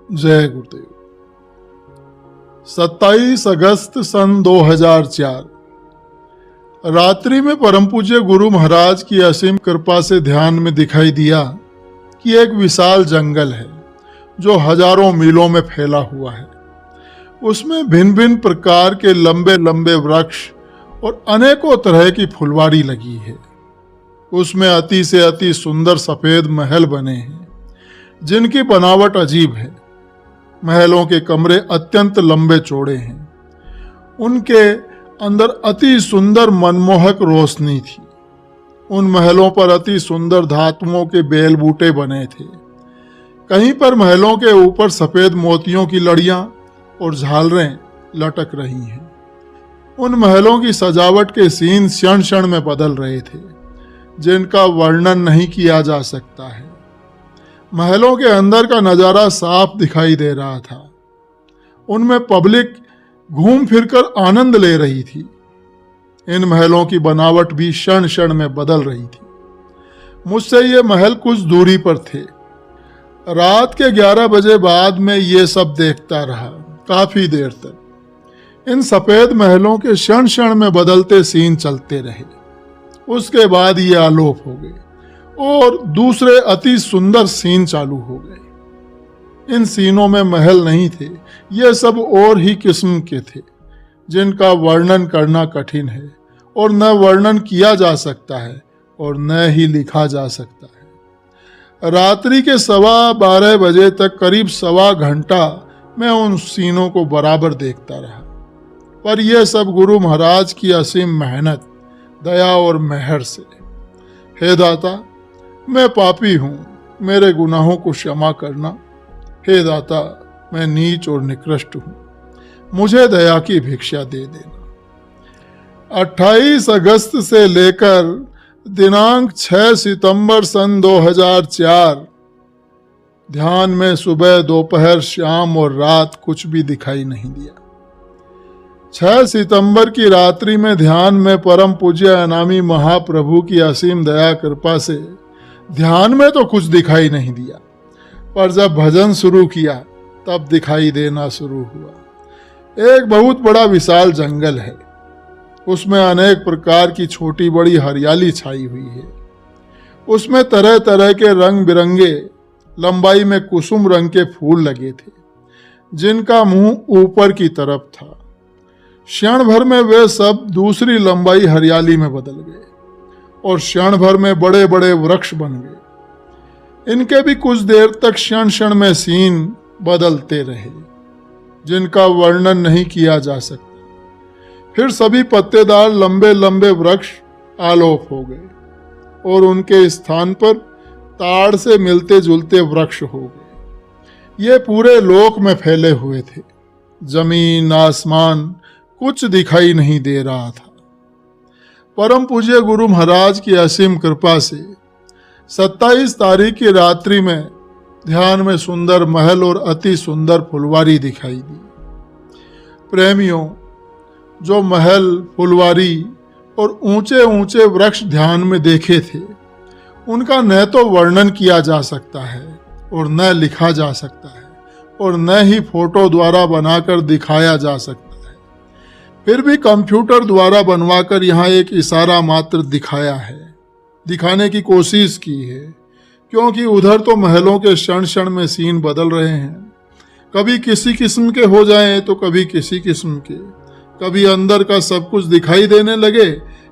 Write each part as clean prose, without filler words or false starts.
जय गुरुदेव। 27 अगस्त सन 2004 रात्रि में परम पूज्य गुरु महाराज की असीम कृपा से ध्यान में दिखाई दिया कि एक विशाल जंगल है जो हजारों मीलों में फैला हुआ है। उसमें भिन्न भिन्न प्रकार के लंबे लंबे वृक्ष और अनेकों तरह की फुलवारी लगी है। उसमें अति से अति सुंदर सफेद महल बने हैं जिनकी बनावट अजीब है। महलों के कमरे अत्यंत लंबे चौड़े हैं। उनके अंदर अति सुंदर मनमोहक रोशनी थी। उन महलों पर अति सुंदर धातुओं के बेल बूटे बने थे। कहीं पर महलों के ऊपर सफेद मोतियों की लड़ियां और झालरें लटक रही हैं। उन महलों की सजावट के सीन क्षण क्षण में बदल रहे थे जिनका वर्णन नहीं किया जा सकता है। महलों के अंदर का नजारा साफ दिखाई दे रहा था। उनमें पब्लिक घूम फिरकर आनंद ले रही थी। इन महलों की बनावट भी क्षण क्षण में बदल रही थी। मुझसे ये महल कुछ दूरी पर थे। रात के 11 बजे बाद मैं ये सब देखता रहा काफी देर तक। इन सफेद महलों के क्षण क्षण में बदलते सीन चलते रहे। उसके बाद ये आलोप हो गए और दूसरे अति सुंदर सीन चालू हो गए। इन सीनों में महल नहीं थे, ये सब और ही किस्म के थे जिनका वर्णन करना कठिन है और न वर्णन किया जा सकता है और न ही लिखा जा सकता है। रात्रि के 12:15 बजे तक करीब 1.25 घंटा मैं उन सीनों को बराबर देखता रहा। पर यह सब गुरु महाराज की असीम मेहनत, दया और मेहर से। हे दाता, मैं पापी हूं, मेरे गुनाहों को क्षमा करना। हे दाता, मैं नीच और निकृष्ट हूं, मुझे दया की भिक्षा दे देना। 28 अगस्त से लेकर दिनांक 6 सितंबर सन 2004 ध्यान में सुबह, दोपहर, शाम और रात कुछ भी दिखाई नहीं दिया। 6 सितंबर की रात्रि में ध्यान में परम पूज्य अनामी महाप्रभु की असीम दया कृपा से ध्यान में तो कुछ दिखाई नहीं दिया, पर जब भजन शुरू किया तब दिखाई देना शुरू हुआ। एक बहुत बड़ा विशाल जंगल है। उसमें अनेक प्रकार की छोटी बड़ी हरियाली छाई हुई है। उसमें तरह तरह के रंग बिरंगे लंबाई में कुसुम रंग के फूल लगे थे जिनका मुंह ऊपर की तरफ था। क्षण भर में वे सब दूसरी लंबाई हरियाली में बदल गए और क्षण भर में बड़े बड़े वृक्ष बन गए। इनके भी कुछ देर तक क्षण क्षण में सीन बदलते रहे जिनका वर्णन नहीं किया जा सकता। फिर सभी पत्तेदार लंबे लंबे वृक्ष आलोप हो गए और उनके स्थान पर ताड़ से मिलते जुलते वृक्ष हो गए। ये पूरे लोक में फैले हुए थे। जमीन आसमान कुछ दिखाई नहीं दे रहा था। परम पूज्य गुरु महाराज की असीम कृपा से 27 तारीख की रात्रि में ध्यान में सुंदर महल और अति सुंदर फुलवारी दिखाई दी। प्रेमियों, जो महल, फुलवारी और ऊंचे ऊंचे वृक्ष ध्यान में देखे थे, उनका न तो वर्णन किया जा सकता है और न लिखा जा सकता है और न ही फोटो द्वारा बनाकर दिखाया जा सकता है। फिर भी कंप्यूटर द्वारा बनवाकर यहाँ एक इशारा मात्र दिखाया है, दिखाने की कोशिश की है, क्योंकि उधर तो महलों के क्षण क्षण में सीन बदल रहे हैं। कभी किसी किस्म के हो जाएं तो कभी किसी किस्म के। कभी अंदर का सब कुछ दिखाई देने लगे,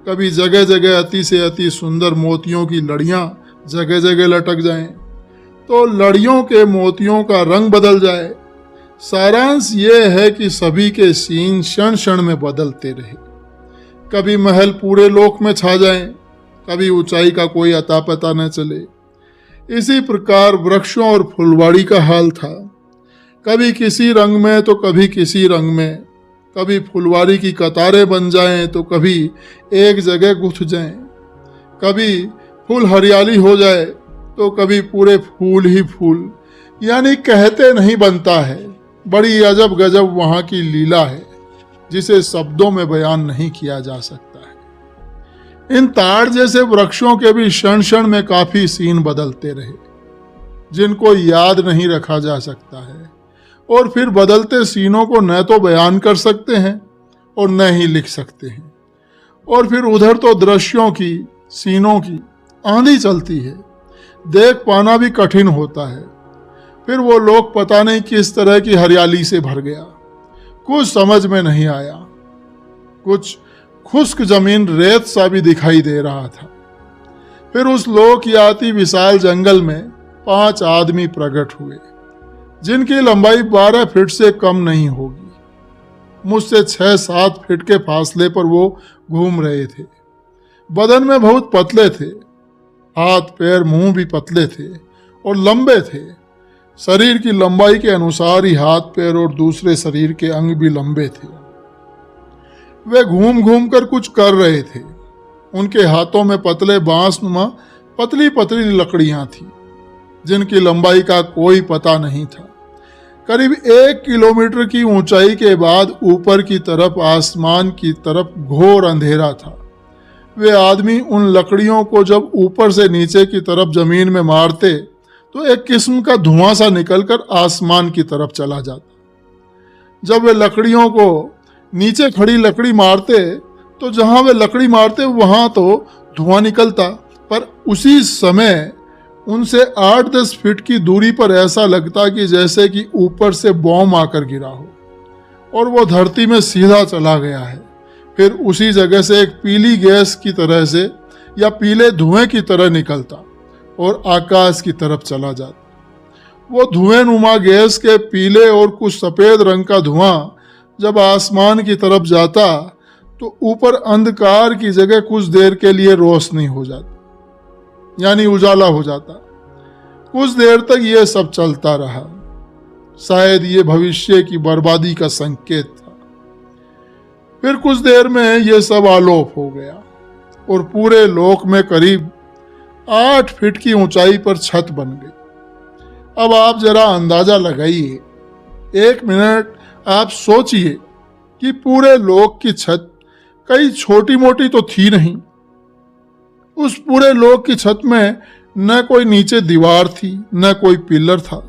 कभी जगह जगह अति से अति सुंदर मोतियों की लड़ियां जगह जगह लटक जाएं, तो लड़ियों के मोतियों का रंग बदल जाए। सारांश ये है कि सभी के सीन क्षण क्षण में बदलते रहे। कभी महल पूरे लोक में छा जाएं, कभी ऊंचाई का कोई अता पता न चले। इसी प्रकार वृक्षों और फुलवाड़ी का हाल था। कभी किसी रंग में तो कभी किसी रंग में। कभी फुलवारी की कतारें बन जाएं तो कभी एक जगह गुथ जाएं। कभी फूल हरियाली हो जाए तो कभी पूरे फूल ही फूल, यानी कहते नहीं बनता है। बड़ी अजब गजब वहाँ की लीला है जिसे शब्दों में बयान नहीं किया जा सकता है। इन ताड़ जैसे वृक्षों के भी क्षण क्षण में काफी सीन बदलते रहे जिनको याद नहीं रखा जा सकता है और फिर बदलते सीनों को न तो बयान कर सकते हैं और न ही लिख सकते हैं। और फिर उधर तो दृश्यों की, सीनों की आंधी चलती है, देख पाना भी कठिन होता है। फिर वो लोग पता नहीं किस तरह की हरियाली से भर गया, कुछ समझ में नहीं आया। कुछ खुश्क जमीन रेत सा भी दिखाई दे रहा था। फिर उस लोकयाती विशाल जंगल में 5 आदमी प्रकट हुए, जिनकी लंबाई 12 फीट से कम नहीं होगी। मुझसे 6-7 फीट के फासले पर वो घूम रहे थे। बदन में बहुत पतले थे, हाथ पैर मुंह भी पतले थे और लंबे थे। शरीर की लंबाई के अनुसार ही हाथ पैर और दूसरे शरीर के अंग भी लंबे थे। वे घूम घूम कर कुछ कर रहे थे। उनके हाथों में पतले बांसनुमा पतली पतली लकड़ियां थी, जिनकी लंबाई का कोई पता नहीं था। करीब 1 किलोमीटर की ऊंचाई के बाद ऊपर की तरफ, आसमान की तरफ घोर अंधेरा था। वे आदमी उन लकड़ियों को जब ऊपर से नीचे की तरफ जमीन में मारते तो एक किस्म का धुआं सा निकलकर आसमान की तरफ चला जाता। जब वे लकड़ियों को नीचे खड़ी लकड़ी मारते तो जहां वे लकड़ी मारते वहां तो धुआं निकलता, पर उसी समय उनसे 8-10 फीट की दूरी पर ऐसा लगता कि जैसे कि ऊपर से बॉम्ब आकर गिरा हो और वो धरती में सीधा चला गया है। फिर उसी जगह से एक पीली गैस की तरह से या पीले धुएं की तरह निकलता और आकाश की तरफ चला जाता। वो धुएं नुमा गैस के पीले और कुछ सफ़ेद रंग का धुआं जब आसमान की तरफ जाता तो ऊपर अंधकार की जगह कुछ देर के लिए रोशनी हो जाती, यानी उजाला हो जाता। कुछ देर तक ये सब चलता रहा। शायद ये भविष्य की बर्बादी का संकेत था। फिर कुछ देर में ये सब आलोप हो गया और पूरे लोक में करीब 8 फीट की ऊंचाई पर छत बन गई। अब आप जरा अंदाजा लगाइए, 1 मिनट आप सोचिए कि पूरे लोक की छत कई छोटी मोटी तो थी नहीं। उस पूरे लोक की छत में न कोई नीचे दीवार थी, न कोई पिलर था।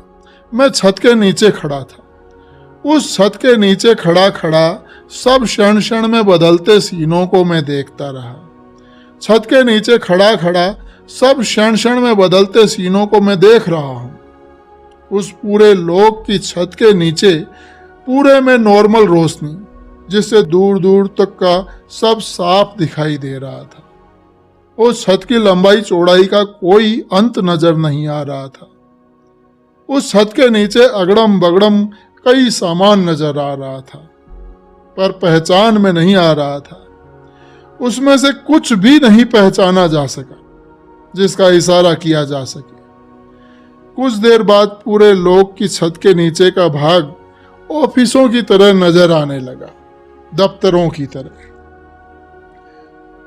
मैं छत के नीचे खड़ा था। उस छत के नीचे खड़ा खड़ा सब क्षण क्षण में बदलते सीनों को मैं देखता रहा। छत के नीचे खड़ा खड़ा सब क्षण क्षण में बदलते सीनों को मैं देख रहा हूं। उस पूरे लोक की छत के नीचे पूरे में नॉर्मल रोशनी, जिससे दूर दूर तक का सब साफ दिखाई दे रहा था। उस छत की लंबाई चौड़ाई का कोई अंत नजर नहीं आ रहा था। उस छत के नीचे अगड़म बगड़म कई सामान नजर आ रहा था, पर पहचान में नहीं आ रहा था। उसमें से कुछ भी नहीं पहचाना जा सका जिसका इशारा किया जा सके। कुछ देर बाद पूरे लोक की छत के नीचे का भाग ऑफिसों की तरह नजर आने लगा, दफ्तरों की तरह।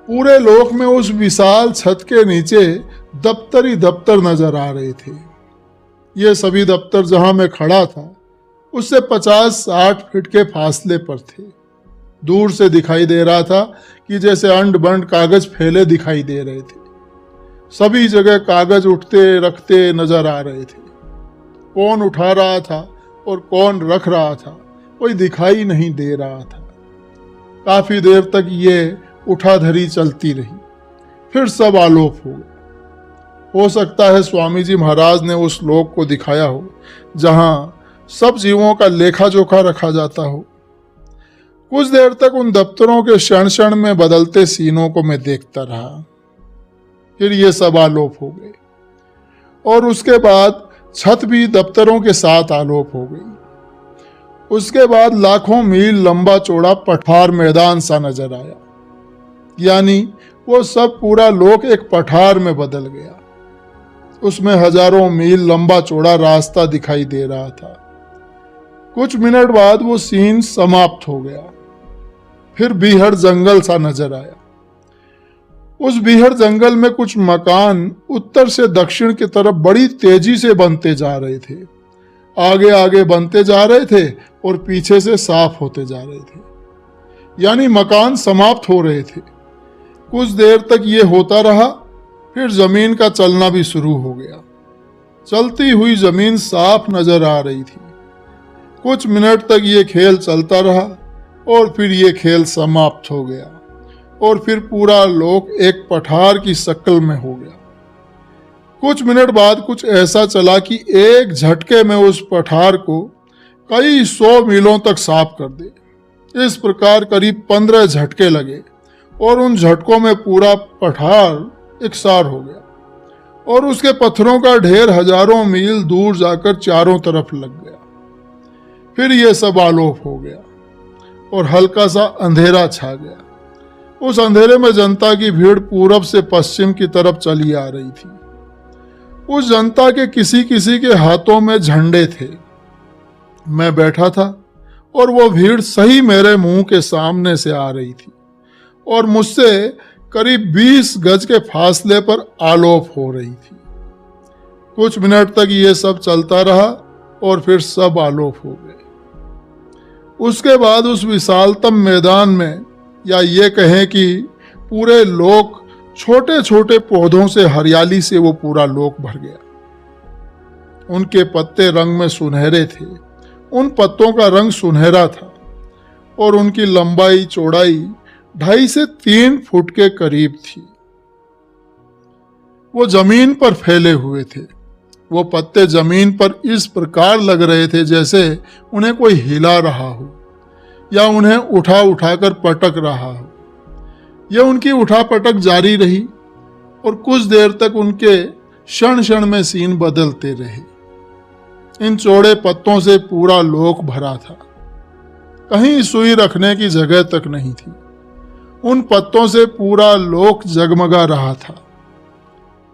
पूरे लोक में उस विशाल छत के नीचे दफ्तर ही दफ्तर नजर आ रहे थे। ये सभी दफ्तर जहां मैं खड़ा था उससे 50-60 फीट के फासले पर थे। दूर से दिखाई दे रहा था कि जैसे अंड बंड कागज फैले दिखाई दे रहे थे। सभी जगह कागज उठते रखते नजर आ रहे थे। कौन उठा रहा था और कौन रख रहा था कोई दिखाई नहीं दे रहा था। काफी देर तक ये उठाधरी चलती रही, फिर सब आलोप हो गए। हो सकता है स्वामी जी महाराज ने उस लोक को दिखाया हो जहां सब जीवों का लेखा जोखा रखा जाता हो। कुछ देर तक उन दफ्तरों के क्षण क्षण में बदलते सीनों को मैं देखता रहा। फिर ये सब आलोप हो गए और उसके बाद छत भी दफ्तरों के साथ आलोप हो गई। उसके बाद लाखों मील लंबा चौड़ा पठार मैदान सा नजर आया, यानी वो सब पूरा लोक एक पठार में बदल गया। उसमें हजारों मील लंबा चौड़ा रास्ता दिखाई दे रहा था। कुछ मिनट बाद वो सीन समाप्त हो गया। फिर बीहड़ जंगल सा नजर आया। उस बीहड़ जंगल में कुछ मकान उत्तर से दक्षिण की तरफ बड़ी तेजी से बनते जा रहे थे। आगे आगे बनते जा रहे थे और पीछे से साफ होते जा रहे थे, यानी मकान समाप्त हो रहे थे। कुछ देर तक ये होता रहा, फिर जमीन का चलना भी शुरू हो गया। चलती हुई जमीन साफ नजर आ रही थी। कुछ मिनट तक ये खेल चलता रहा और फिर ये खेल समाप्त हो गया और फिर पूरा लोक एक पठार की शक्ल में हो गया। कुछ मिनट बाद कुछ ऐसा चला कि एक झटके में उस पठार को कई 100 मीलों तक साफ कर दे। इस प्रकार करीब 15 झटके लगे और उन झटकों में पूरा पठार एकसार हो गया और उसके पत्थरों का ढेर हजारों मील दूर जाकर चारों तरफ लग गया। फिर ये सब आलोप हो गया और हल्का सा अंधेरा छा गया। उस अंधेरे में जनता की भीड़ पूरब से पश्चिम की तरफ चली आ रही थी। उस जनता के किसी किसी के हाथों में झंडे थे। मैं बैठा था और वो भीड़ सही मेरे मुंह के सामने से आ रही थी और मुझसे करीब 20 गज के फासले पर आलोप हो रही थी। कुछ मिनट तक ये सब चलता रहा और फिर सब आलोप हो गए। उसके बाद उस विशालतम मैदान में, या ये कहें कि पूरे लोक, छोटे छोटे पौधों से, हरियाली से वो पूरा लोक भर गया। उनके पत्ते रंग में सुनहरे थे। उन पत्तों का रंग सुनहरा था और उनकी लंबाई चौड़ाई 2.5 से 3 फुट के करीब थी। वो जमीन पर फैले हुए थे। वो पत्ते जमीन पर इस प्रकार लग रहे थे जैसे उन्हें कोई हिला रहा हो या उन्हें उठा उठाकर पटक रहा हो। ये उनकी उठापटक जारी रही और कुछ देर तक उनके क्षण क्षण में सीन बदलते रहे। इन चौड़े पत्तों से पूरा लोक भरा था। कहीं सुई रखने की जगह तक नहीं थी। उन पत्तों से पूरा लोक जगमगा रहा था।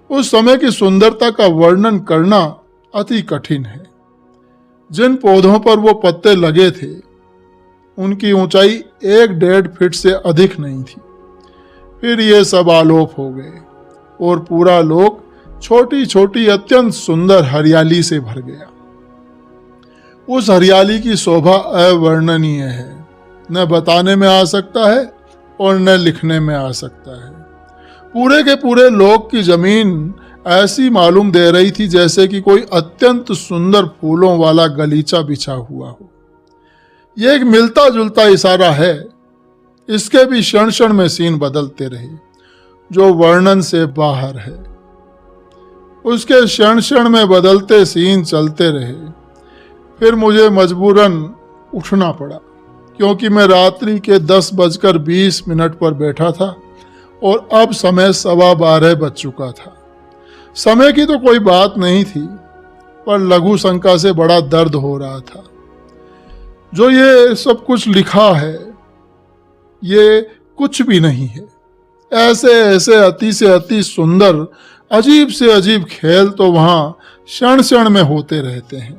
उस समय की सुंदरता का वर्णन करना अति कठिन है। जिन पौधों पर वो पत्ते लगे थे उनकी ऊंचाई 1-1.5 फीट से अधिक नहीं थी। फिर ये सब आलोप हो गए और पूरा लोक छोटी छोटी अत्यंत सुंदर हरियाली से भर गया। उस हरियाली की शोभा अवर्णनीय है, न बताने में आ सकता है और न लिखने में आ सकता है। पूरे के पूरे लोक की जमीन ऐसी मालूम दे रही थी जैसे कि कोई अत्यंत सुंदर फूलों वाला गलीचा बिछा हुआ हो। यह एक मिलता जुलता इशारा है। इसके भी क्षण क्षण में सीन बदलते रहे जो वर्णन से बाहर है। उसके क्षण क्षण में बदलते सीन चलते रहे। फिर मुझे मजबूरन उठना पड़ा क्योंकि मैं रात्रि के 10:20 पर बैठा था और अब समय 12:15 बज चुका था। समय की तो कोई बात नहीं थी, पर लघु शंका से बड़ा दर्द हो रहा था। जो ये सब कुछ लिखा है ये कुछ भी नहीं है। ऐसे ऐसे अति से अति सुंदर, अजीब से अजीब खेल तो वहाँ क्षण क्षण में होते रहते हैं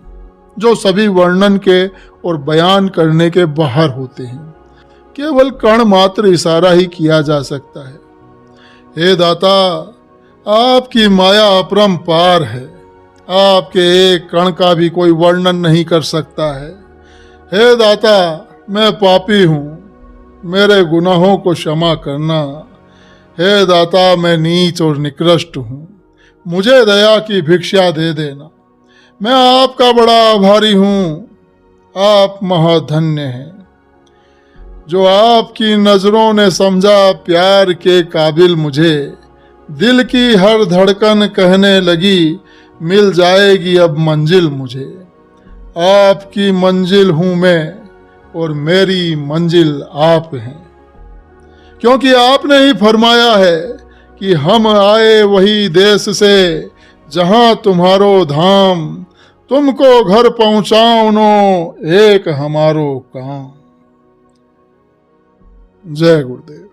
जो सभी वर्णन के और बयान करने के बाहर होते हैं। केवल कण मात्र इशारा ही किया जा सकता है। हे दाता, आपकी माया अपरंपार है। आपके एक कण का भी कोई वर्णन नहीं कर सकता है। हे दाता, मैं पापी हूँ, मेरे गुनाहों को क्षमा करना। हे दाता, मैं नीच और निकृष्ट हूँ, मुझे दया की भिक्षा दे देना। मैं आपका बड़ा आभारी हूँ। आप महाधन्य हैं जो आपकी नजरों ने समझा प्यार के काबिल मुझे। दिल की हर धड़कन कहने लगी मिल जाएगी अब मंजिल मुझे। आपकी मंजिल हूँ मैं और मेरी मंजिल आप हैं, क्योंकि आपने ही फरमाया है कि हम आए वही देश से जहाँ तुम्हारो धाम, तुमको घर पहुँचाऊनो एक हमारो काम। जय गुरुदेव।